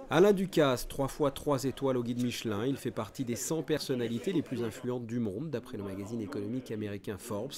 Alain Ducasse, 3 fois 3 étoiles au guide Michelin, il fait partie des 100 personnalités les plus influentes du monde, d'après le magazine économique américain Forbes.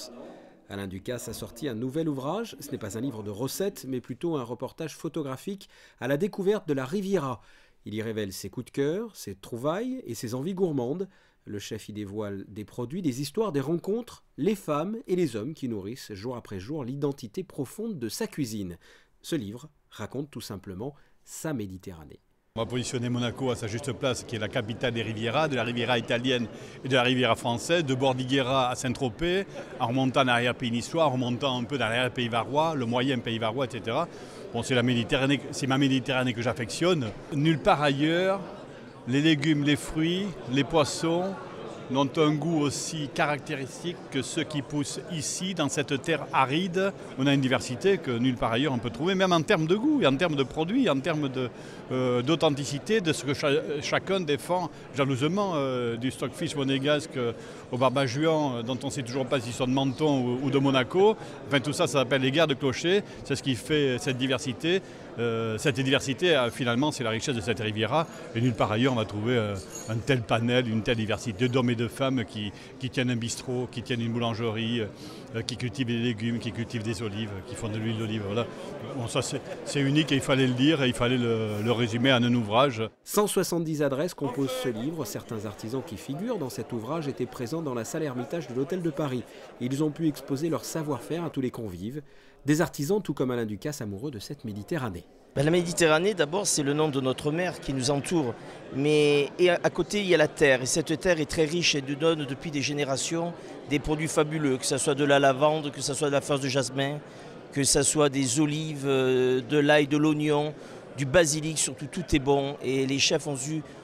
Alain Ducasse a sorti un nouvel ouvrage, ce n'est pas un livre de recettes, mais plutôt un reportage photographique à la découverte de la Riviera. Il y révèle ses coups de cœur, ses trouvailles et ses envies gourmandes. Le chef y dévoile des produits, des histoires, des rencontres, les femmes et les hommes qui nourrissent jour après jour l'identité profonde de sa cuisine. Ce livre raconte tout simplement sa Méditerranée. On va positionner Monaco à sa juste place, qui est la capitale des Rivieras, de la Riviera italienne et de la Riviera française, de Bordighera à Saint-Tropez, en remontant dans l'arrière-pays niçois, en remontant un peu dans l'arrière-pays varois, le moyen pays varois, etc. Bon, c'est la Méditerranée, c'est ma Méditerranée que j'affectionne. Nulle part ailleurs, les légumes, les fruits, les poissons n'ont un goût aussi caractéristique que ceux qui poussent ici, dans cette terre aride. On a une diversité que nulle part ailleurs on peut trouver, même en termes de goût, et en termes de produits, en termes d'authenticité, de ce que chacun défend jalousement, du stockfish monégasque au barbajuan, dont on ne sait toujours pas s'ils sont de Menton ou de Monaco. Enfin, tout ça, ça s'appelle les guerres de clochers. C'est ce qui fait cette diversité. Cette diversité, finalement, c'est la richesse de cette Riviera. Et nulle part ailleurs, on va trouver un tel panel, une telle diversité d'hommes et de femmes qui tiennent un bistrot, qui tiennent une boulangerie, qui cultivent des légumes, qui cultivent des olives, qui font de l'huile d'olive. Voilà. Bon, ça, c'est unique et il fallait le dire et il fallait le résumer en un ouvrage. 170 adresses composent ce livre. Certains artisans qui figurent dans cet ouvrage étaient présents dans la salle Hermitage de l'Hôtel de Paris. Ils ont pu exposer leur savoir-faire à tous les convives. Des artisans, tout comme Alain Ducasse, amoureux de cette Méditerranée. La Méditerranée, d'abord, c'est le nom de notre mer qui nous entoure. Mais à côté, il y a la terre. Et cette terre est très riche et nous donne depuis des générations des produits fabuleux, que ce soit de la lavande, que ce soit de la fleur de jasmin, que ce soit des olives, de l'ail, de l'oignon, du basilic, surtout tout est bon. Et les chefs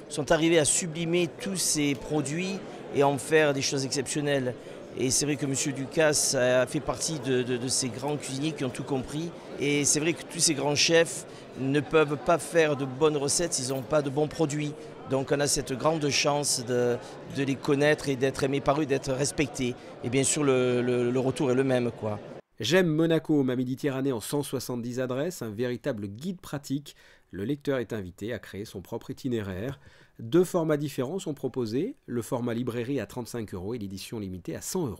sont arrivés à sublimer tous ces produits et en faire des choses exceptionnelles. Et c'est vrai que M. Ducasse a fait partie de ces grands cuisiniers qui ont tout compris. Et c'est vrai que tous ces grands chefs ne peuvent pas faire de bonnes recettes s'ils n'ont pas de bons produits. Donc on a cette grande chance de les connaître et d'être aimés par eux, d'être respectés. Et bien sûr, le retour est le même, quoi. J'aime Monaco, ma Méditerranée en 170 adresses, un véritable guide pratique. Le lecteur est invité à créer son propre itinéraire. 2 formats différents sont proposés, le format librairie à 35 € et l'édition limitée à 100 €.